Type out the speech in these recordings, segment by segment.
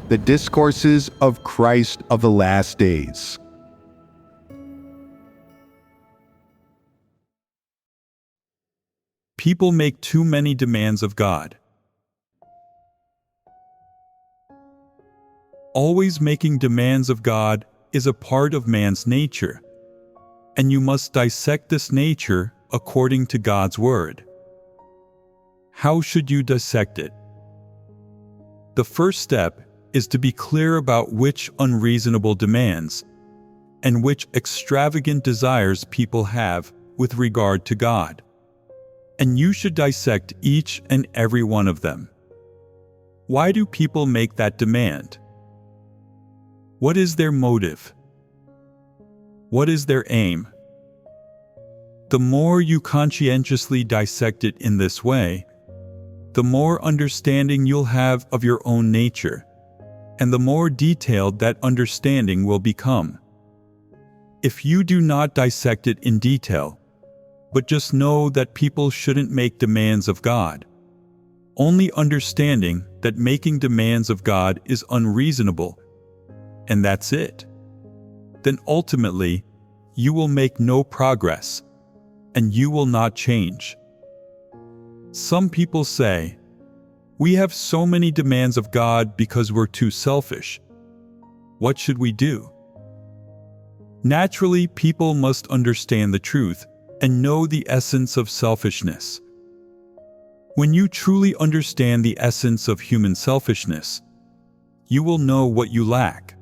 The Discourses of Christ of the Last Days. People make too many demands of God. Always making demands of God is a part of man's nature, and you must dissect this nature according to God's Word. How should you dissect it? The first step is to be clear about which unreasonable demands and which extravagant desires people have with regard to God. And you should dissect each and every one of them. Why do people make that demand? What is their motive? What is their aim? The more you conscientiously dissect it in this way, the more understanding you'll have of your own nature, and the more detailed that understanding will become. If you do not dissect it in detail, but just know that people shouldn't make demands of God, only understanding that making demands of God is unreasonable, and that's it, then ultimately you will make no progress, and you will not change. Some people say, "We have so many demands of God because we're too selfish. What should we do?" Naturally, people must understand the truth and know the essence of selfishness. When you truly understand the essence of human selfishness, you will know what you lack.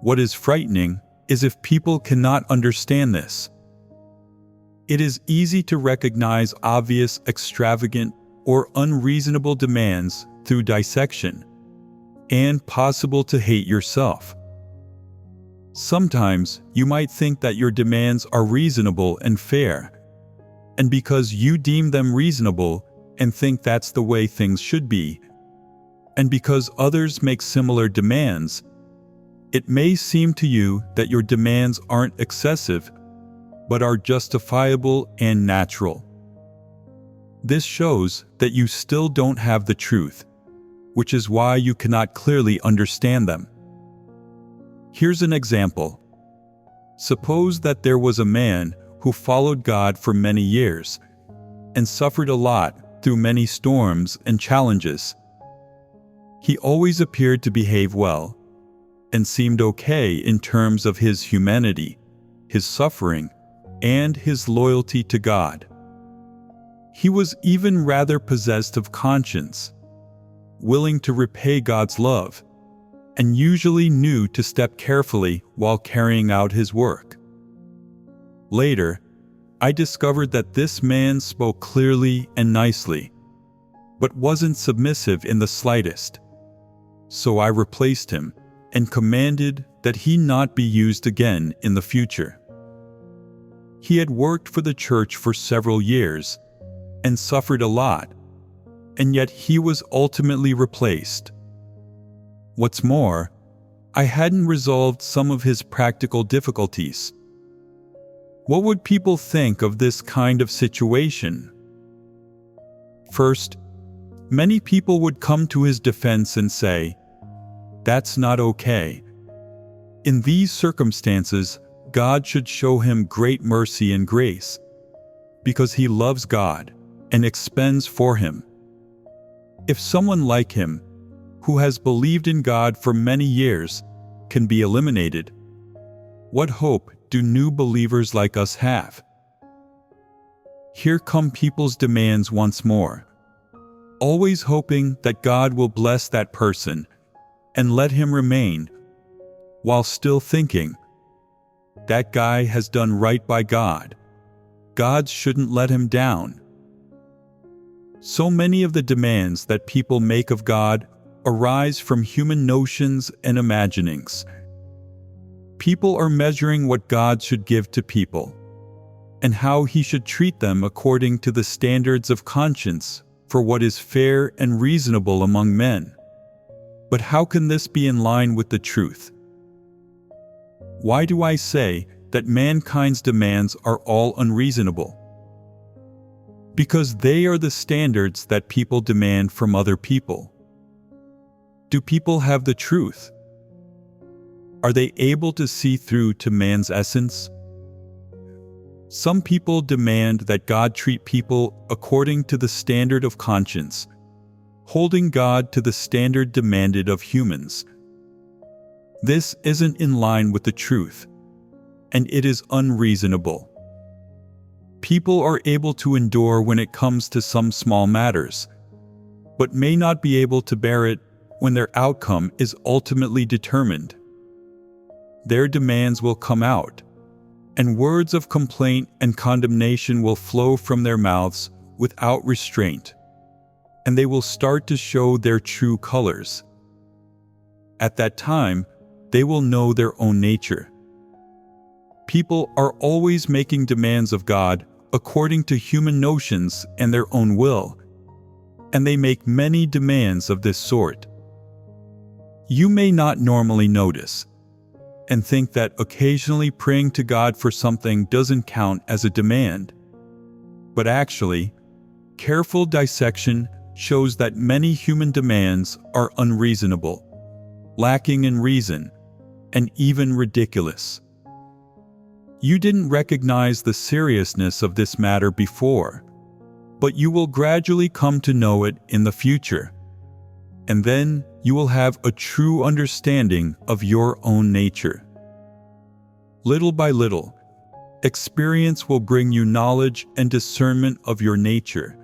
What is frightening is if people cannot understand this. It is easy to recognize obvious, extravagant, or unreasonable demands through dissection, and possible to hate yourself. Sometimes you might think that your demands are reasonable and fair, and because you deem them reasonable and think that's the way things should be, and because others make similar demands, it may seem to you that your demands aren't excessive, but are justifiable and natural. This shows that you still don't have the truth, which is why you cannot clearly understand them. Here's an example. Suppose that there was a man who followed God for many years and suffered a lot through many storms and challenges. He always appeared to behave well and seemed okay in terms of his humanity, his suffering, and his loyalty to God. He was even rather possessed of conscience, willing to repay God's love, and usually knew to step carefully while carrying out his work. Later, I discovered that this man spoke clearly and nicely, but wasn't submissive in the slightest. So I replaced him and commanded that he not be used again in the future. He had worked for the church for several years and suffered a lot, and yet he was ultimately replaced. What's more, I hadn't resolved some of his practical difficulties. What would people think of this kind of situation? First, many people would come to his defense and say, "That's not okay. In these circumstances, God should show him great mercy and grace, because he loves God and expends for him." If someone like him, who has believed in God for many years, can be eliminated, what hope do new believers like us have? Here come people's demands once more, always hoping that God will bless that person and let him remain, while still thinking, "That guy has done right by God. God shouldn't let him down." So many of the demands that people make of God arise from human notions and imaginings. People are measuring what God should give to people, and how he should treat them according to the standards of conscience for what is fair and reasonable among men. But how can this be in line with the truth? Why do I say that mankind's demands are all unreasonable? Because they are the standards that people demand from other people. Do people have the truth? Are they able to see through to man's essence? Some people demand that God treat people according to the standard of conscience, holding God to the standard demanded of humans. This isn't in line with the truth, and it is unreasonable. People are able to endure when it comes to some small matters, but may not be able to bear it when their outcome is ultimately determined. Their demands will come out, and words of complaint and condemnation will flow from their mouths without restraint, and they will start to show their true colors. At that time, they will know their own nature. People are always making demands of God according to human notions and their own will, and they make many demands of this sort. You may not normally notice, and think that occasionally praying to God for something doesn't count as a demand. But actually, careful dissection shows that many human demands are unreasonable, lacking in reason, and even ridiculous. You didn't recognize the seriousness of this matter before, but you will gradually come to know it in the future, and then you will have a true understanding of your own nature. Little by little, experience will bring you knowledge and discernment of your nature,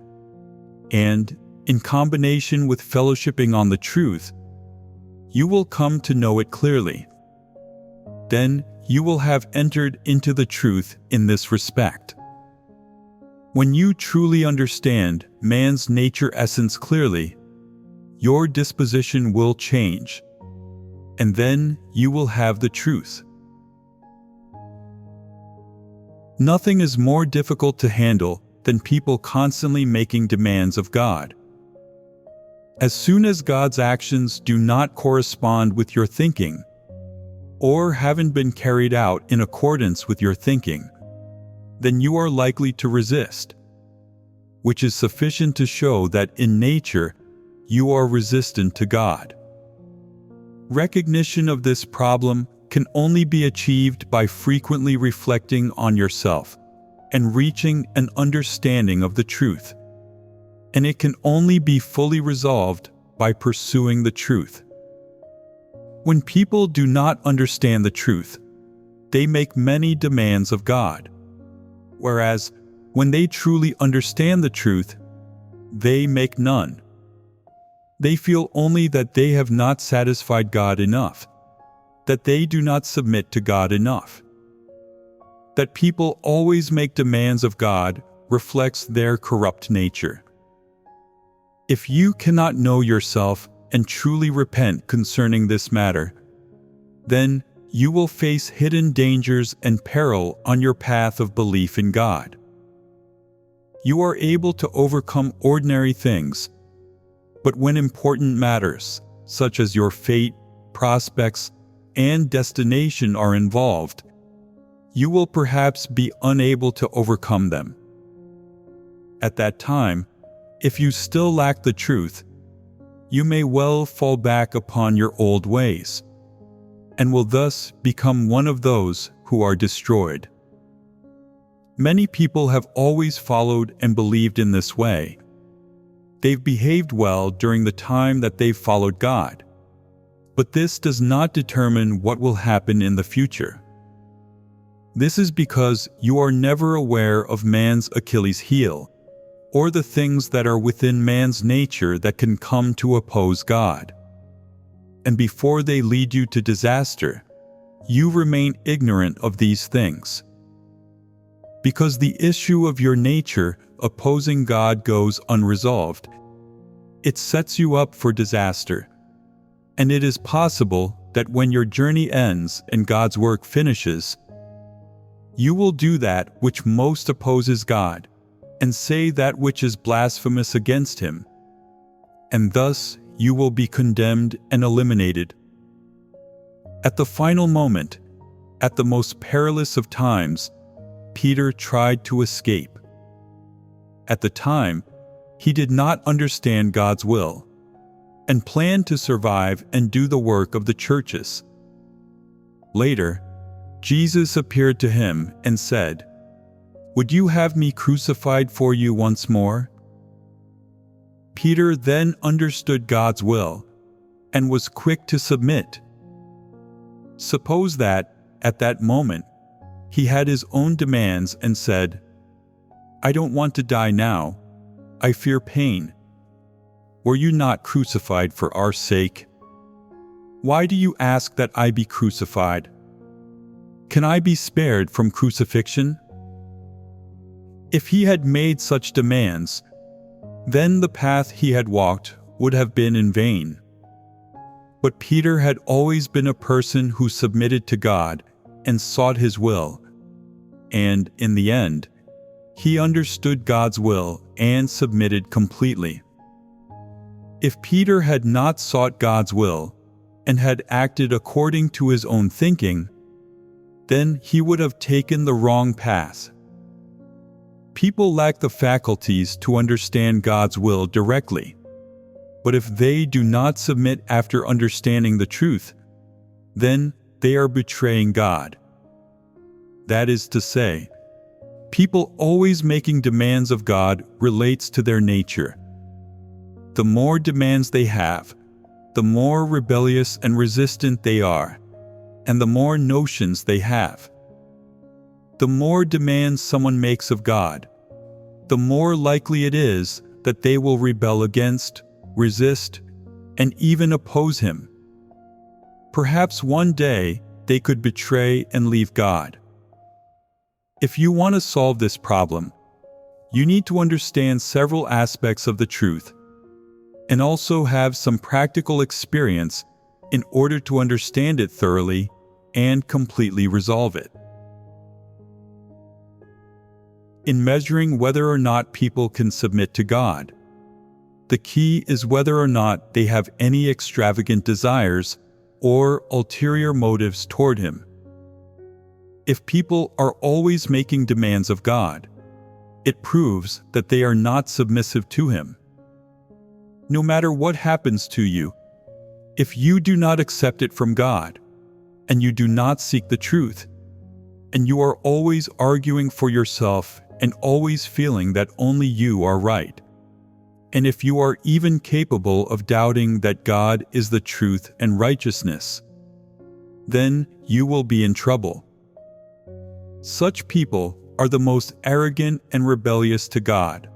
and, in combination with fellowshipping on the truth, you will come to know it clearly. Then you will have entered into the truth in this respect. When you truly understand man's nature essence clearly, your disposition will change, and then you will have the truth. Nothing is more difficult to handle than people constantly making demands of God. As soon as God's actions do not correspond with your thinking, or haven't been carried out in accordance with your thinking, then you are likely to resist, which is sufficient to show that in nature you are resistant to God. Recognition of this problem can only be achieved by frequently reflecting on yourself and reaching an understanding of the truth, and it can only be fully resolved by pursuing the truth. When people do not understand the truth, they make many demands of God, whereas when they truly understand the truth, they make none. They feel only that they have not satisfied God enough, that they do not submit to God enough. That people always make demands of God reflects their corrupt nature. If you cannot know yourself and truly repent concerning this matter, then you will face hidden dangers and peril on your path of belief in God. You are able to overcome ordinary things, but when important matters, such as your fate, prospects, and destination are involved, you will perhaps be unable to overcome them. At that time, if you still lack the truth, you may well fall back upon your old ways, and will thus become one of those who are destroyed. Many people have always followed and believed in this way. They've behaved well during the time that they've followed God, but this does not determine what will happen in the future. This is because you are never aware of man's Achilles heel, or the things that are within man's nature that can come to oppose God. And before they lead you to disaster, you remain ignorant of these things. Because the issue of your nature opposing God goes unresolved, it sets you up for disaster. And it is possible that when your journey ends and God's work finishes, you will do that which most opposes God, and say that which is blasphemous against Him, and thus you will be condemned and eliminated. At the final moment, at the most perilous of times, Peter tried to escape. At the time, he did not understand God's will, and planned to survive and do the work of the churches. Later, Jesus appeared to him and said, "Would you have me crucified for you once more?" Peter then understood God's will and was quick to submit. Suppose that, at that moment, he had his own demands and said, "I don't want to die now. I fear pain. Were you not crucified for our sake? Why do you ask that I be crucified? Can I be spared from crucifixion?" If he had made such demands, then the path he had walked would have been in vain. But Peter had always been a person who submitted to God and sought His will, and, in the end, he understood God's will and submitted completely. If Peter had not sought God's will and had acted according to his own thinking, then he would have taken the wrong path. People lack the faculties to understand God's will directly, but if they do not submit after understanding the truth, then they are betraying God. That is to say, people always making demands of God relates to their nature. The more demands they have, the more rebellious and resistant they are, and the more notions they have. The more demands someone makes of God, the more likely it is that they will rebel against, resist, and even oppose Him. Perhaps one day they could betray and leave God. If you want to solve this problem, you need to understand several aspects of the truth and also have some practical experience in order to understand it thoroughly and completely resolve it. In measuring whether or not people can submit to God, the key is whether or not they have any extravagant desires or ulterior motives toward Him. If people are always making demands of God, it proves that they are not submissive to Him. No matter what happens to you, if you do not accept it from God, and you do not seek the truth, and you are always arguing for yourself and always feeling that only you are right, and if you are even capable of doubting that God is the truth and righteousness, then you will be in trouble. Such people are the most arrogant and rebellious to God.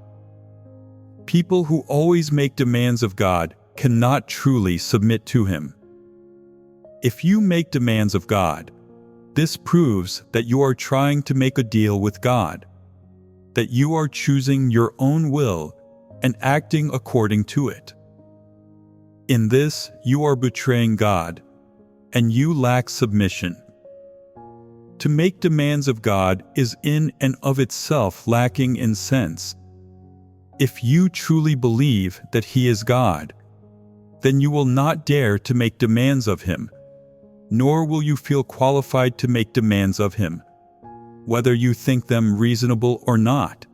People who always make demands of God cannot truly submit to Him. If you make demands of God, this proves that you are trying to make a deal with God, that you are choosing your own will and acting according to it. In this, you are betraying God, and you lack submission. To make demands of God is in and of itself lacking in sense. If you truly believe that He is God, then you will not dare to make demands of Him, nor will you feel qualified to make demands of Him, whether you think them reasonable or not.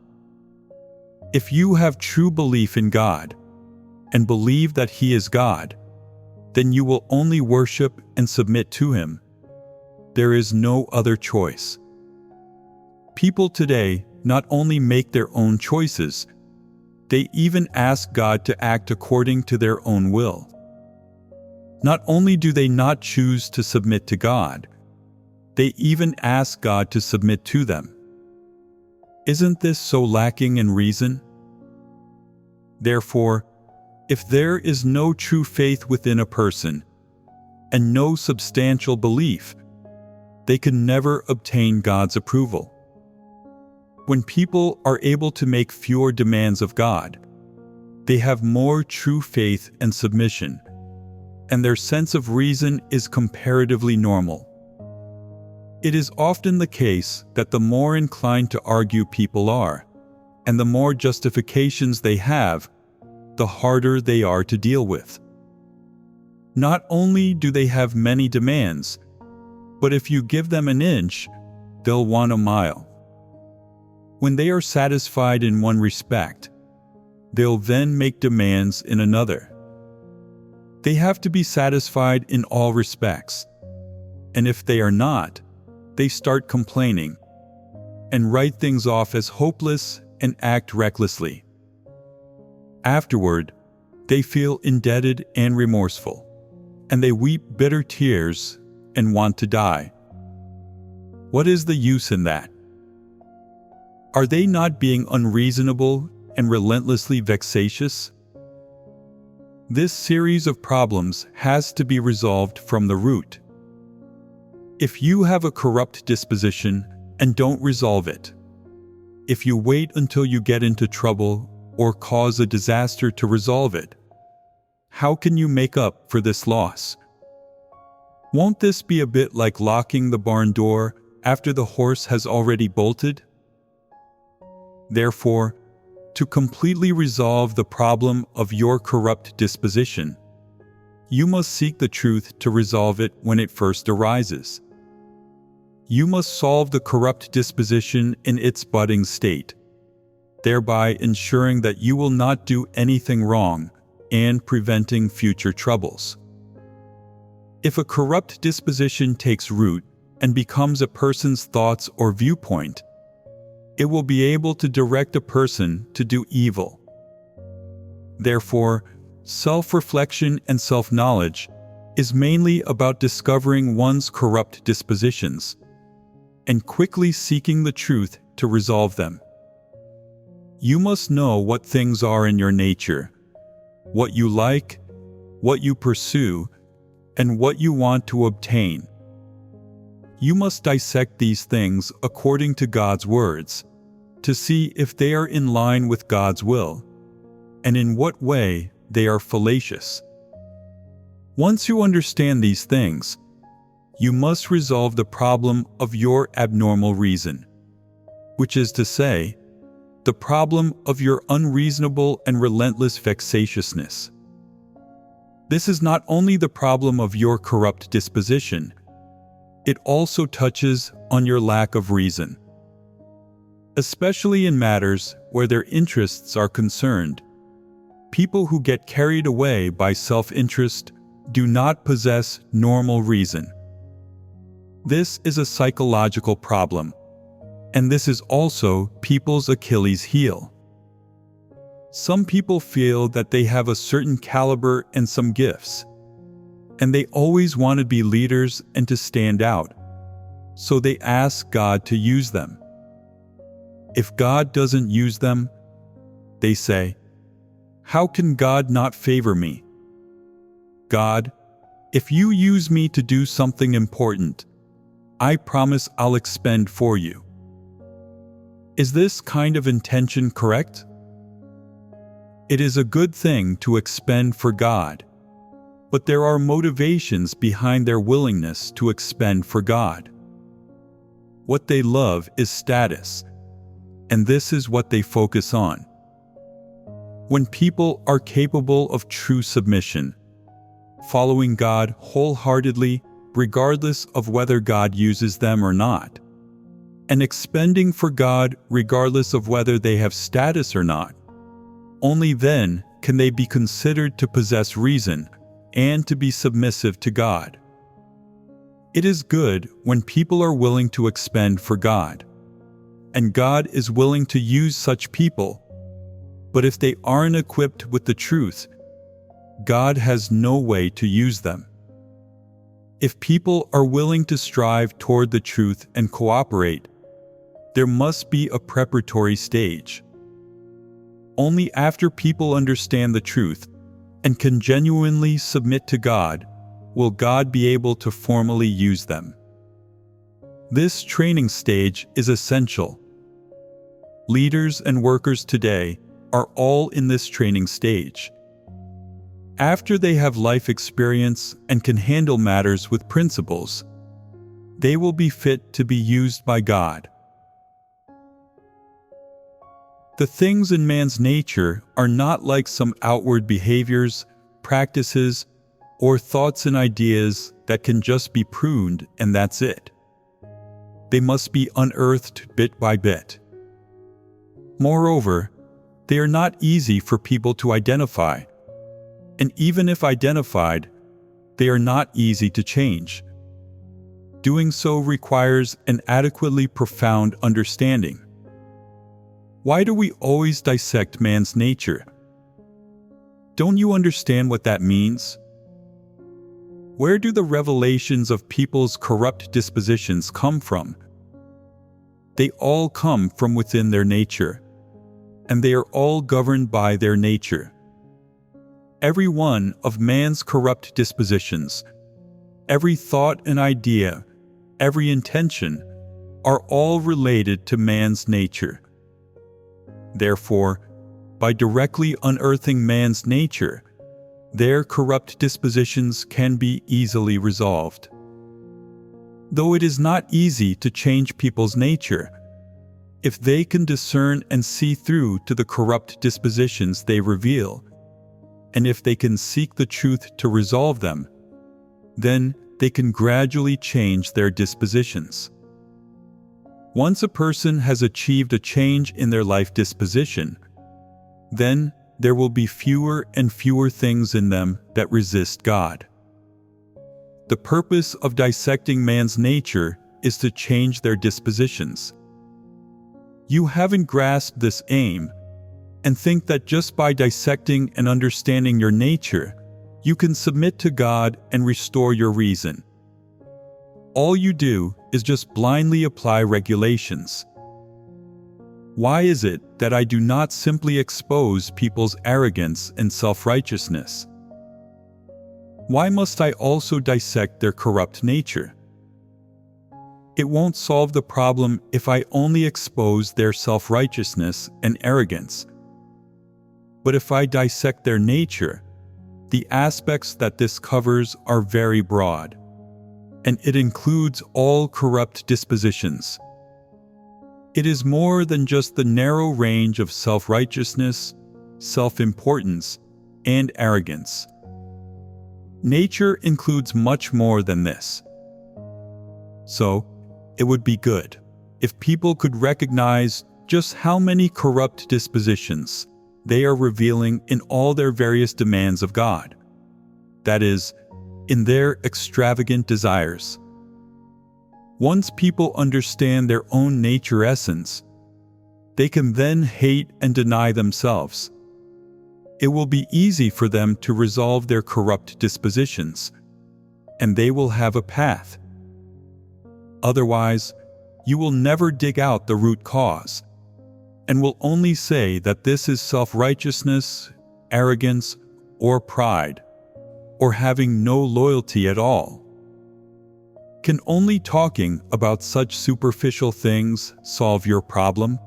If you have true belief in God and believe that He is God, then you will only worship and submit to Him. There is no other choice. People today not only make their own choices, they even ask God to act according to their own will. Not only do they not choose to submit to God, they even ask God to submit to them. Isn't this so lacking in reason? Therefore, if there is no true faith within a person and no substantial belief, they can never obtain God's approval. When people are able to make fewer demands of God, they have more true faith and submission, and their sense of reason is comparatively normal. It is often the case that the more inclined to argue people are, and the more justifications they have, the harder they are to deal with. Not only do they have many demands, but if you give them an inch, they'll want a mile. When they are satisfied in one respect, they'll then make demands in another. They have to be satisfied in all respects. And if they are not, they start complaining and write things off as hopeless and act recklessly. Afterward, they feel indebted and remorseful, and they weep bitter tears and want to die. What is the use in that? Are they not being unreasonable and relentlessly vexatious? This series of problems has to be resolved from the root. If you have a corrupt disposition and don't resolve it, if you wait until you get into trouble or cause a disaster to resolve it, how can you make up for this loss? Won't this be a bit like locking the barn door after the horse has already bolted? Therefore, to completely resolve the problem of your corrupt disposition, you must seek the truth to resolve it when it first arises. You must solve the corrupt disposition in its budding state, thereby ensuring that you will not do anything wrong and preventing future troubles. If a corrupt disposition takes root and becomes a person's thoughts or viewpoint, it will be able to direct a person to do evil. Therefore, self-reflection and self-knowledge is mainly about discovering one's corrupt dispositions and quickly seeking the truth to resolve them. You must know what things are in your nature, what you like, what you pursue, and what you want to obtain. You must dissect these things according to God's words, to see if they are in line with God's will, and in what way they are fallacious. Once you understand these things, you must resolve the problem of your abnormal reason, which is to say, the problem of your unreasonable and relentless vexatiousness. This is not only the problem of your corrupt disposition, it also touches on your lack of reason. Especially in matters where their interests are concerned, people who get carried away by self-interest do not possess normal reason. This is a psychological problem, and this is also people's Achilles heel. Some people feel that they have a certain caliber and some gifts, and they always want to be leaders and to stand out, so they ask God to use them. If God doesn't use them, they say, "How can God not favor me? God, if you use me to do something important, I promise I'll expend for you." Is this kind of intention correct? It is a good thing to expend for God, but there are motivations behind their willingness to expend for God. What they love is status, and this is what they focus on. When people are capable of true submission, following God wholeheartedly regardless of whether God uses them or not, and expending for God regardless of whether they have status or not, only then can they be considered to possess reason and to be submissive to God. It is good when people are willing to expend for God, and God is willing to use such people, but if they aren't equipped with the truth, God has no way to use them. If people are willing to strive toward the truth and cooperate, there must be a preparatory stage. Only after people understand the truth and can genuinely submit to God will God be able to formally use them. This training stage is essential. Leaders and workers today are all in this training stage. After they have life experience and can handle matters with principles, they will be fit to be used by God. The things in man's nature are not like some outward behaviors, practices, or thoughts and ideas that can just be pruned and that's it. They must be unearthed bit by bit. Moreover, they are not easy for people to identify, And even if identified, they are not easy to change. Doing so requires an adequately profound understanding. Why do we always dissect man's nature? Don't you understand what that means? Where do the revelations of people's corrupt dispositions come from? They all come from within their nature, and they are all governed by their nature. Every one of man's corrupt dispositions, every thought and idea, every intention, are all related to man's nature. Therefore, by directly unearthing man's nature, their corrupt dispositions can be easily resolved. Though it is not easy to change people's nature, if they can discern and see through to the corrupt dispositions they reveal, and if they can seek the truth to resolve them, then they can gradually change their dispositions. Once a person has achieved a change in their life disposition, then there will be fewer and fewer things in them that resist God. The purpose of dissecting man's nature is to change their dispositions. You haven't grasped this aim, and think that just by dissecting and understanding your nature, you can submit to God and restore your reason. All you do is just blindly apply regulations. Why is it that I do not simply expose people's arrogance and self-righteousness? Why must I also dissect their corrupt nature? It won't solve the problem if I only expose their self-righteousness and arrogance. But if I dissect their nature, the aspects that this covers are very broad, and it includes all corrupt dispositions. It is more than just the narrow range of self-righteousness, self-importance, and arrogance. Nature includes much more than this. So, it would be good if people could recognize just how many corrupt dispositions they are revealing in all their various demands of God. That is, in their extravagant desires. Once people understand their own nature essence, they can then hate and deny themselves. It will be easy for them to resolve their corrupt dispositions, and they will have a path. Otherwise, you will never dig out the root cause, and will only say that this is self-righteousness, arrogance, or pride, or having no loyalty at all. Can only talking about such superficial things solve your problem?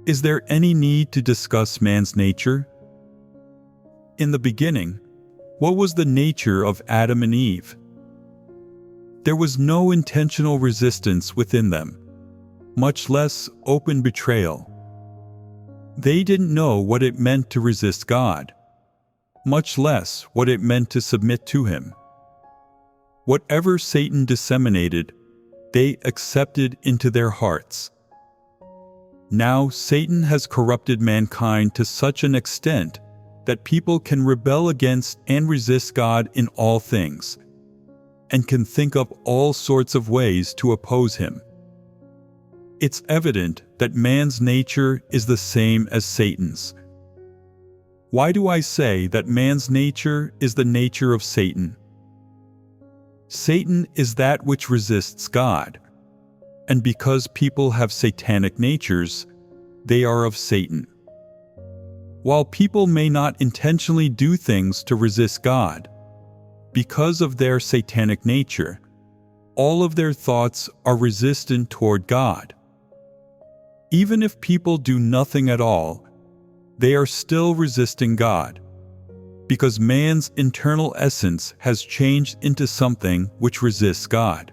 Is there any need to discuss man's nature? In the beginning, what was the nature of Adam and Eve? There was no intentional resistance within them, much less open betrayal. They didn't know what it meant to resist God, much less what it meant to submit to Him. Whatever Satan disseminated, they accepted into their hearts. Now Satan has corrupted mankind to such an extent that people can rebel against and resist God in all things, and can think up all sorts of ways to oppose Him. It's evident that man's nature is the same as Satan's. Why do I say that man's nature is the nature of Satan? Satan is that which resists God, and because people have satanic natures, they are of Satan. While people may not intentionally do things to resist God, because of their satanic nature, all of their thoughts are resistant toward God. Even if people do nothing at all, they are still resisting God, because man's internal essence has changed into something which resists God.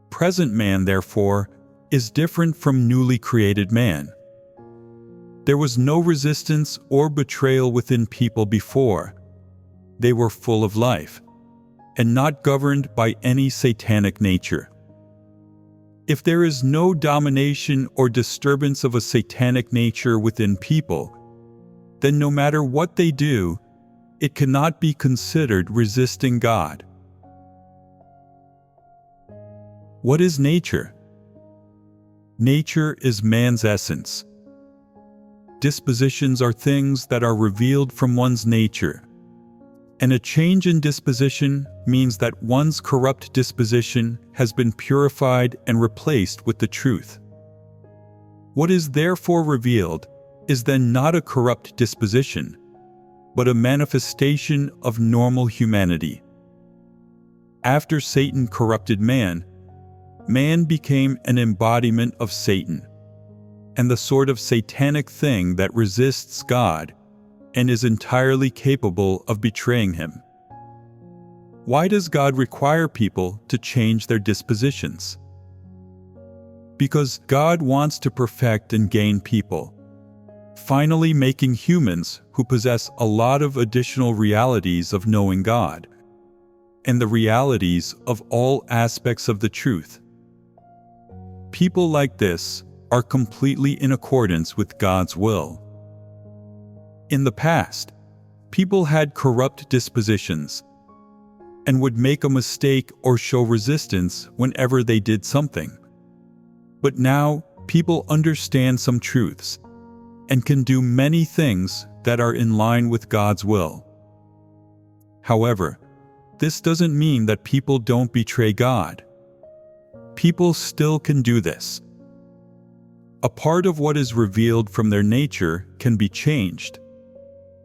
Present man, therefore, is different from newly created man. There was no resistance or betrayal within people before. They were full of life, and not governed by any satanic nature. If there is no domination or disturbance of a satanic nature within people, then no matter what they do, it cannot be considered resisting God. What is nature? Nature is man's essence. Dispositions are things that are revealed from one's nature, and a change in disposition means that one's corrupt disposition has been purified and replaced with the truth. What is therefore revealed is then not a corrupt disposition, but a manifestation of normal humanity. After Satan corrupted man, man became an embodiment of Satan, and the sort of satanic thing that resists God and is entirely capable of betraying Him. Why does God require people to change their dispositions? Because God wants to perfect and gain people, finally making humans who possess a lot of additional realities of knowing God, and the realities of all aspects of the truth. People like this are completely in accordance with God's will. In the past, people had corrupt dispositions and would make a mistake or show resistance whenever they did something. But now, people understand some truths and can do many things that are in line with God's will. However, this doesn't mean that people don't betray God. People still can do this. A part of what is revealed from their nature can be changed,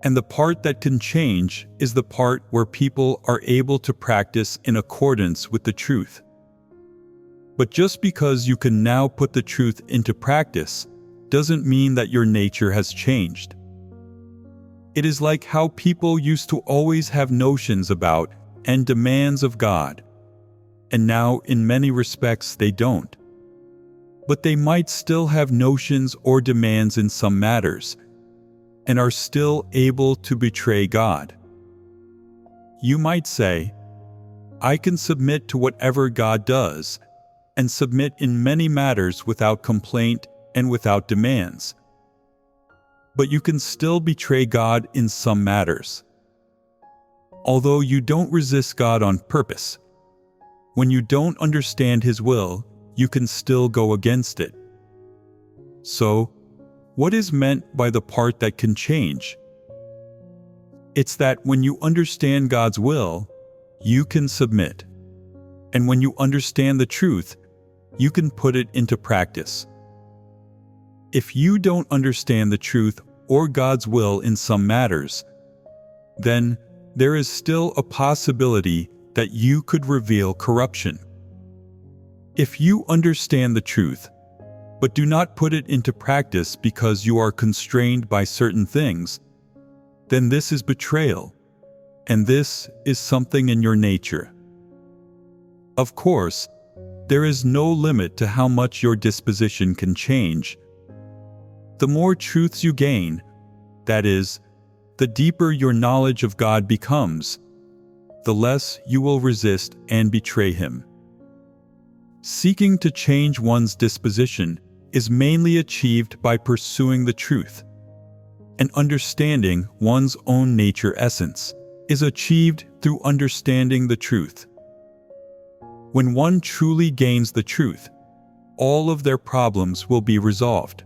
and the part that can change is the part where people are able to practice in accordance with the truth. But just because you can now put the truth into practice doesn't mean that your nature has changed. It is like how people used to always have notions about and demands of God, and now in many respects they don't. But they might still have notions or demands in some matters, and are still able to betray God. You might say, I can submit to whatever God does, and submit in many matters without complaint and without demands. But you can still betray God in some matters. Although you don't resist God on purpose, when you don't understand His will, you can still go against it. So, what is meant by the part that can change? It's that when you understand God's will, you can submit. And when you understand the truth, you can put it into practice. If you don't understand the truth or God's will in some matters, then there is still a possibility that you could reveal corruption. If you understand the truth, but do not put it into practice because you are constrained by certain things, then this is betrayal, and this is something in your nature. Of course, there is no limit to how much your disposition can change. The more truths you gain, that is, the deeper your knowledge of God becomes, the less you will resist and betray Him. Seeking to change one's disposition is mainly achieved by pursuing the truth, and understanding one's own nature essence is achieved through understanding the truth. When one truly gains the truth, all of their problems will be resolved.